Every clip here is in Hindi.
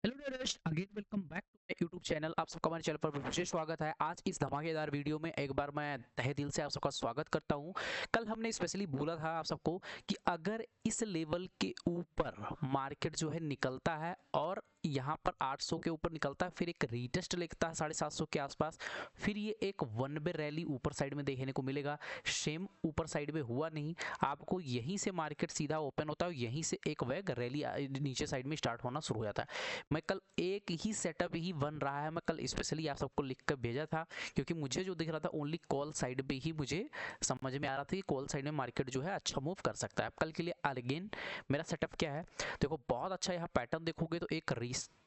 Hello dearest, again welcome back to my YouTube channel. आप सबका हमारे चैनल पर विशेष स्वागत है। आज इस धमाकेदार वीडियो में एक बार मैं तहे दिल से आप सबका स्वागत करता हूं। कल हमने स्पेशली बोला था आप सबको कि अगर इस लेवल के ऊपर मार्केट जो है निकलता है और यहाँ पर 800 के ऊपर निकलता है, फिर एक रीटेस्ट लेता है 750 के आसपास, फिर ये एक वन वे रैली ऊपर साइड में देखने को मिलेगा। सेम ऊपर साइड में हुआ नहीं, आपको यहीं से मार्केट सीधा ओपन होता है, यहीं से एक वेग रैली नीचे साइड में स्टार्ट होना शुरू हो जाता है। मैं कल एक ही सेटअप ही बन रहा है, मैं कल स्पेशली आप सबको लिख कर भेजा था, क्योंकि मुझे जो दिख रहा था ओनली कॉल साइड पे ही मुझे समझ में आ रहा था कि कॉल साइड में मार्केट जो है अच्छा मूव कर सकता है। अब कल के लिए अगेन मेरा सेटअप क्या है, देखो बहुत अच्छा यहाँ पैटर्न देखोगे तो एक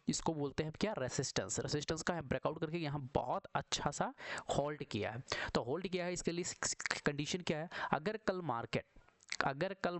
इसको बोलते हैं क्या, रेसिस्टेंस। रेसिस्टेंस का ब्रेकआउट करके यहाँ बहुत अच्छा सा होल्ड किया है। तो होल्ड किया है, इसके लिए कंडीशन क्या है, अगर कल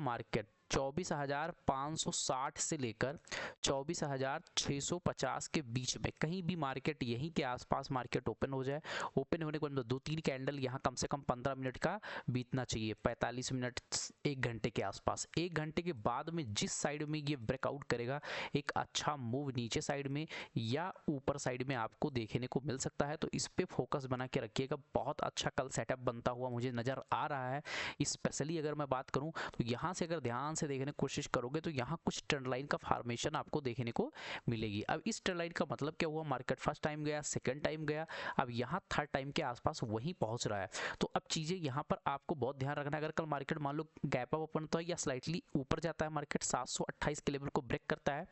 मार्केट 24,560 से लेकर 24,650 के बीच में कहीं भी मार्केट यहीं के आसपास मार्केट ओपन हो जाए, ओपन होने के बाद दो तीन कैंडल यहाँ कम से कम 15 मिनट का बीतना चाहिए, 45 मिनट, एक घंटे के आसपास। एक घंटे के बाद में जिस साइड में ये ब्रेकआउट करेगा, एक अच्छा मूव नीचे साइड में या ऊपर साइड में आपको देखने को मिल सकता है। तो इस पे फोकस बना के रखिएगा, बहुत अच्छा कल सेटअप बनता हुआ मुझे नज़र आ रहा है। स्पेशली अगर मैं बात करूं तो यहाँ से अगर ध्यान से देखने की कोशिश करोगे तो यहाँ कुछ ट्रेंड लाइन का फॉर्मेशन आपको देखने को मिलेगी। अब इस ट्रेंड लाइन का मतलब क्या हुआ, मार्केट फर्स्ट टाइम गया, सेकंड टाइम गया, अब यहाँ थर्ड टाइम के आसपास वहीं पहुंच रहा है। तो अब चीज़ें यहाँ पर आपको बहुत ध्यान रखना है। अगर कल मार्केट मान लो गैप अप ओपन होता है या स्लाइटली ऊपर जाता है, मार्केट 728 के लेवल को ब्रेक करता है,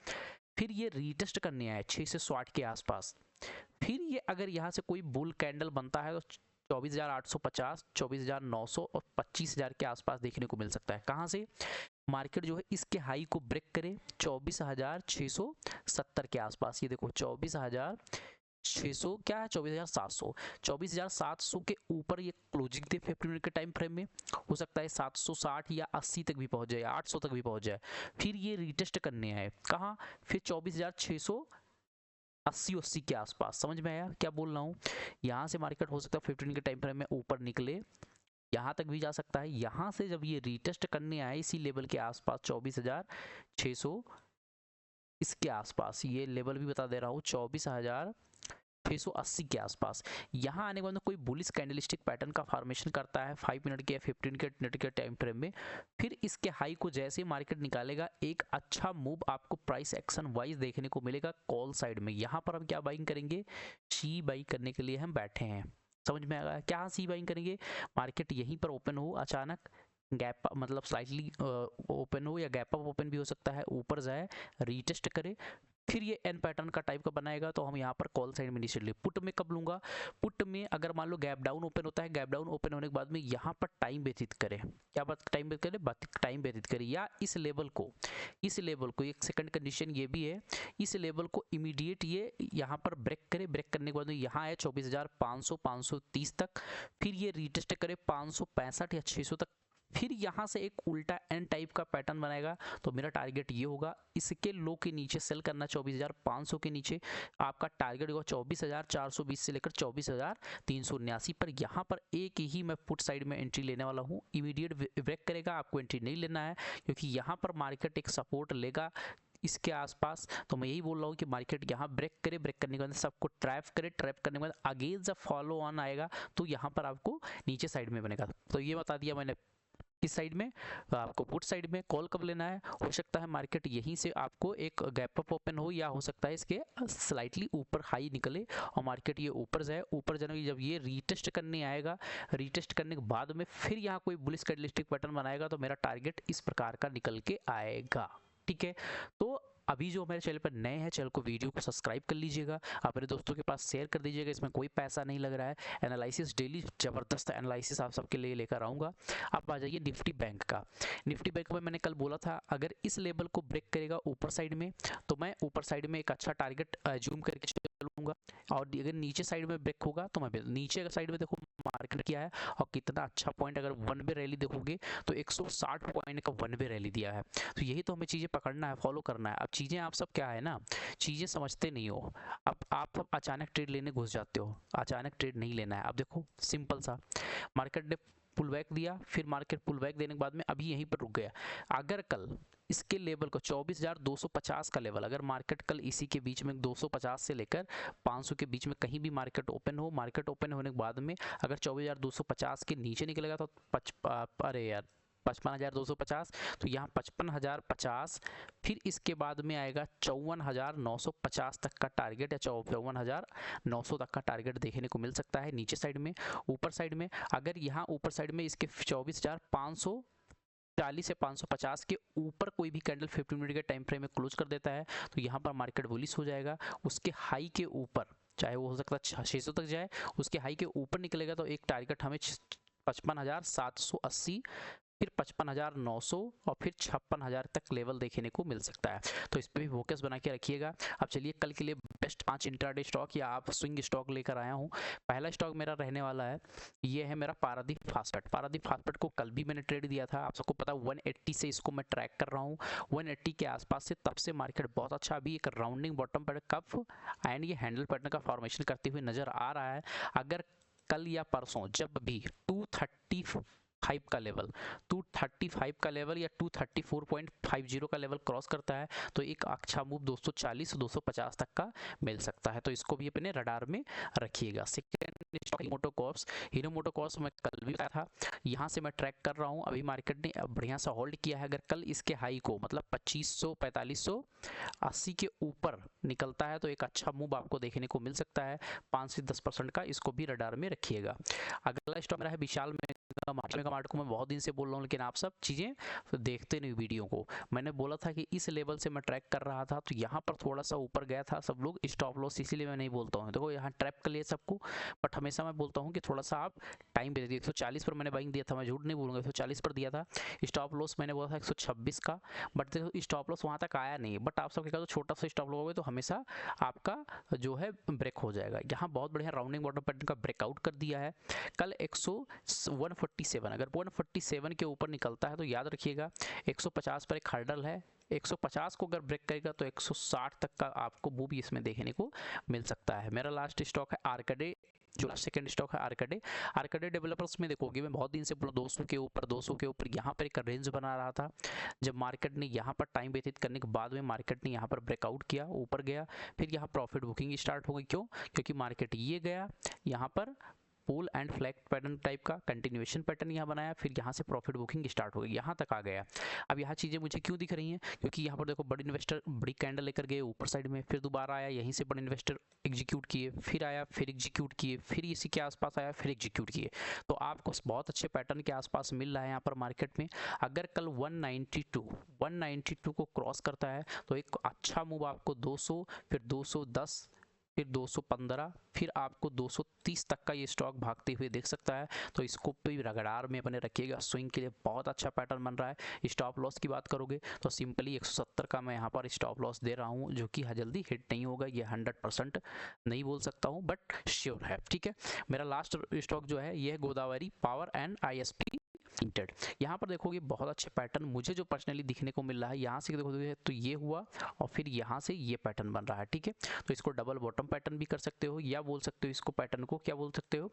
फिर ये रीटेस्ट करने आए 660 के आसपास, फिर ये अगर यहाँ से कोई बुल कैंडल बनता है तो 24,850, 24,900 और 25,000 के आसपास देखने को मिल सकता है। कहाँ से मार्केट जो है इसके हाई को ब्रेक करे 24,670 के आसपास। ये देखो 24,600 क्या है, 24,700, 24,700 के ऊपर ये क्लोजिंग दे 50 मिनट के टाइम फ्रेम में, हो सकता है 760 या 80 तक भी पहुंच जाए, 800 तक भी पहुंच जाए। फिर ये रिटेस्ट करने आए कहाँ, फिर 24,680 के आसपास। समझ में आया क्या बोल रहा हूँ। यहाँ से मार्केट हो सकता है 15 के टाइम फ्रेम में ऊपर निकले, यहाँ तक भी जा सकता है। यहाँ से जब ये रीटेस्ट करने आए इसी लेवल के आसपास 24,600, इसके आसपास ये लेवल भी बता दे रहा हूँ 24,680 के आसपास, यहाँ आने के बाद कोई बुलिश कैंडलस्टिक पैटर्न का फॉर्मेशन करता है 5 मिनट के या 15 मिनट के टाइम फ्रेम में, फिर इसके हाई को जैसे मार्केट निकालेगा एक अच्छा मूव आपको प्राइस एक्शन वाइज देखने को मिलेगा कॉल साइड में। यहाँ पर हम क्या बाइंग करेंगे, सी बाइंग करने के लिए हम बैठे हैं। समझ में आ गया क्या सी बाइंग करेंगे, मार्केट यहीं पर ओपन हो, अचानक गैप मतलब स्लाइटली ओपन हो या गैप अप ओपन भी हो सकता है, ऊपर जाए रीटेस्ट करे, फिर ये एन पैटर्न का टाइप का बनाएगा, तो हम यहाँ पर कॉल साइड में इनिशियली पुट में कब लूंगा, पुट में अगर मान लो गैप डाउन ओपन होता है, गैप डाउन ओपन होने के बाद में यहाँ पर टाइम व्यतीत करे, क्या बात टाइम व्यतीत करे, टाइम व्यतीत करे, या इस लेवल को एक सेकंड कंडीशन ये भी है, इस लेवल को इमीडिएट ये यहाँ पर ब्रेक करे, ब्रेक करने के बाद में यहाँ आए 24,500 530 तक, फिर ये रीटेस्ट करे 565 या 600 तक, फिर यहाँ से एक उल्टा एन टाइप का पैटर्न बनाएगा। तो मेरा टारगेट ये होगा, इसके लो के नीचे सेल करना 24,500 के नीचे, आपका टारगेट होगा 24,420 से लेकर 24,379 पर। यहाँ पर एक ही मैं पुट साइड में एंट्री लेने वाला हूँ, इमीडिएट ब्रेक करेगा, आपको एंट्री नहीं लेना है, क्योंकि यहाँ पर मार्केट एक सपोर्ट लेगा इसके आसपास। तो मैं यही बोल रहा हूँ कि मार्केट यहाँ ब्रेक करे, ब्रेक करने के बाद सबको ट्रैप करे, ट्रैप करने के बाद अगेन जब फॉलो ऑन आएगा तो यहाँ पर आपको नीचे साइड में बनेगा। तो ये बता दिया मैंने किस साइड में, आपको पुट साइड में कॉल कब लेना है। हो सकता है मार्केट यहीं से आपको एक गैप अप ओपन हो, या हो सकता है इसके स्लाइटली ऊपर हाई निकले और मार्केट ये ऊपर जाए, ऊपर जाने की जब ये रीटेस्ट करने आएगा, रीटेस्ट करने के बाद में फिर यहाँ कोई बुलिश कैंडलस्टिक पैटर्न बनाएगा, तो मेरा टारगेट इस प्रकार का निकल के आएगा। ठीक है, तो अभी जो हमारे चैनल पर नए हैं, चैनल को वीडियो को सब्सक्राइब कर लीजिएगा, अपने दोस्तों के पास शेयर कर दीजिएगा, इसमें कोई पैसा नहीं लग रहा है। एनालिसिस डेली जबरदस्त एनालिसिस आप सबके लिए लेकर आऊँगा। अब आ जाइए निफ्टी बैंक का। निफ्टी बैंक में मैंने कल बोला था अगर इस लेवल को ब्रेक करेगा ऊपर साइड में, तो मैं ऊपर साइड में एक अच्छा टारगेट जूम करके चलूंगा, और अगर नीचे साइड में ब्रेक होगा तो मैं नीचे साइड में देखो मार्केट किया है और कितना अच्छा पॉइंट, अगर वन वे रैली देखोगे तो 160 पॉइंट का वन वे रैली दिया है। तो यही तो हमें चीज़ें पकड़ना है, फॉलो करना है। अब चीज़ें आप सब क्या है ना, चीज़ें समझते नहीं हो। अब आप अचानक ट्रेड लेने घुस जाते हो, अचानक ट्रेड नहीं लेना है। अब देखो सिंपल सा, मार्केट ने पुल बैक दिया, फिर मार्केट पुल बैक देने के बाद में अभी यहीं पर रुक गया। अगर कल इसके लेवल को 24,250 का लेवल, अगर मार्केट कल इसी के बीच में 250 से लेकर 500 के बीच में कहीं भी मार्केट ओपन हो, मार्केट ओपन होने के बाद में अगर 24,250 के नीचे निकलेगा तो 55,250, तो यहाँ 55,050, फिर इसके बाद में आएगा 54,950 तक का टारगेट या 54,900 तक का टारगेट देखने को मिल सकता है नीचे साइड में। ऊपर साइड में अगर यहाँ ऊपर साइड में इसके 24,540 से 550 के ऊपर कोई भी कैंडल 15 मिनट के टाइम फ्रेम में क्लोज कर देता है तो यहाँ पर मार्केट बुलिश हो जाएगा। उसके हाई के ऊपर, चाहे वो हो सकता है 600 तक जाए, उसके हाई के ऊपर निकलेगा तो एक टारगेट हमें 55,780, फिर 55,900 और फिर 56,000 तक लेवल देखने को मिल सकता है। तो इस पर भी फोकस बना के रखिएगा। अब चलिए कल के लिए बेस्ट 5 इंट्राडे स्टॉक या आप स्विंग स्टॉक लेकर आया हूँ। पहला स्टॉक मेरा रहने वाला है, ये है मेरा पारादीप फास्टटेक। पारादीप फास्टटेक को कल भी मैंने ट्रेड दिया था, आप सबको पता 180 से इसको मैं ट्रैक कर रहा हूँ। 180 के आसपास से तब से मार्केट बहुत अच्छा, अभी एक राउंडिंग बॉटम पर कप एंड ये हैंडल पैटर्न का फॉर्मेशन करते हुए नजर आ रहा है। अगर कल या परसों जब भी 235 का लेवल, 235 का लेवल या 234.50 का लेवल क्रॉस करता है तो एक अच्छा मूव 240-250 तक का मिल सकता है। तो इसको भी अपने रडार में रखिएगा। सेकंड स्टॉक हीरो मोटोकॉर्प्स मैं कल भी बताया था, यहाँ से मैं ट्रैक कर रहा हूँ। अभी मार्केट ने बढ़िया सा होल्ड किया है। अगर कल इसके हाई को मतलब 2500-4580 के ऊपर निकलता है तो एक अच्छा मूव आपको देखने को मिल सकता है 5 से 10% का, इसको भी रडार में रखिएगा। अगला स्टॉक मेरा है विशाल मेगा मार्ट को मैं बहुत दिन से बोल रहा हूँ, लेकिन आप सब चीज़ें तो देखते नहीं वीडियो को। मैंने बोला था कि इस लेवल से मैं ट्रैक कर रहा था तो यहाँ पर थोड़ा सा ऊपर गया था, सब लोग स्टॉप लॉस, इसीलिए मैं नहीं बोलता हूँ। देखो यहाँ ट्रैप कर लिए सबको, बट हमेशा मैं बोलता हूँ कि थोड़ा सा आप टाइम दे दीजिए। 140 पर मैंने बाइंग दिया था, मैं झूठ नहीं बोलूँगा, 140 पर दिया था। स्टॉप लॉस मैंने बोला था 126 का, बट देखो स्टॉप लॉस वहाँ तक आया नहीं। बट आप सबके का छोटा सा स्टॉप लॉस तो हमेशा आपका जो है ब्रेक हो जाएगा। यहाँ बहुत बढ़िया राउंडिंग बॉटम पैटर्न का ब्रेकआउट कर दिया है। कल 147, अगर 147 के ऊपर निकलता है तो याद रखिएगा 150 पर एक हर्डल है। 150 को अगर ब्रेक करेगा तो 160 तक का आपको मूव इसमें देखने को मिल सकता है। मेरा लास्ट स्टॉक है आर्केडे, जो सेकंड स्टॉक है आर्केडे डेवलपर्स में देखोगे मैं बहुत दिन से 200 के ऊपर यहाँ पर एक रेंज बना रहा था। जब मार्केट ने यहाँ पर टाइम व्यतीत करने के बाद में मार्केट ने यहाँ पर ब्रेकआउट किया, ऊपर गया, फिर यहाँ प्रॉफिट बुकिंग स्टार्ट हो गई। क्यों? क्योंकि मार्केट ये गया, यहाँ पर pull and flag pattern type का कंटिन्यूएशन पैटर्न यहाँ बनाया, फिर यहाँ से प्रॉफिट बुकिंग स्टार्ट हो गई, यहाँ तक आ गया। अब यहाँ चीज़ें मुझे क्यों दिख रही हैं? क्योंकि यहाँ पर देखो बड़े इन्वेस्टर बड़ी कैंडल लेकर गए ऊपर साइड में, फिर दोबारा आया, यहीं से बड़े इन्वेस्टर एग्जीक्यूट किए, फिर आया, फिर एग्जीक्यूट किए, फिर इसी के आसपास आया, फिर एग्जीक्यूट किए। तो आपको बहुत अच्छे पैटर्न के आसपास मिल रहा है यहाँ पर मार्केट में। अगर कल 192 को क्रॉस करता है तो एक अच्छा मूव आपको 200, फिर 210, फिर 215, फिर आपको 230 तक का ये स्टॉक भागते हुए देख सकता है। तो इसको भी रगड़ार में अपने रखिएगा, स्विंग के लिए बहुत अच्छा पैटर्न बन रहा है। स्टॉप लॉस की बात करोगे तो सिंपली 170 का मैं यहाँ पर स्टॉप लॉस दे रहा हूँ, जो कि जल्दी हिट नहीं होगा। ये 100% नहीं बोल सकता हूँ बट श्योर है, ठीक है। मेरा लास्ट स्टॉक जो है ये है Godavari power and ISP limited. यहाँ पर देखोगे बहुत अच्छे पैटर्न मुझे जो पर्सनली दिखने को मिल रहा है। यहाँ से देखोगे तो ये हुआ और फिर यहाँ से ये पैटर्न बन रहा है, ठीक है। तो इसको डबल बॉटम पैटर्न भी कर सकते हो, या बोल सकते हो इसको पैटर्न को क्या बोल सकते हो,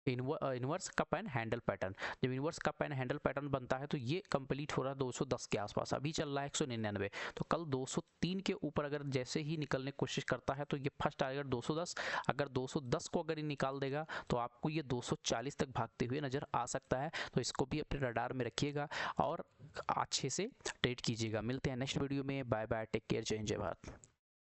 inverse cup and handle pattern. जब inverse cup and handle pattern बनता है तो ये कंप्लीट हो रहा है 210 के आसपास, अभी चल रहा है 199। तो कल 203 के ऊपर अगर जैसे ही निकलने की कोशिश करता है तो ये फर्स्ट टारगेट 210, अगर 210 को अगर ये निकाल देगा तो आपको ये 240 तक भागते हुए नजर आ सकता है। तो इसको भी अपने रडार में रखिएगा और अच्छे से ट्रेड कीजिएगा। मिलते हैं नेक्स्ट वीडियो में। बाय बाय, टेक केयर, जय हिंद, जय भारत।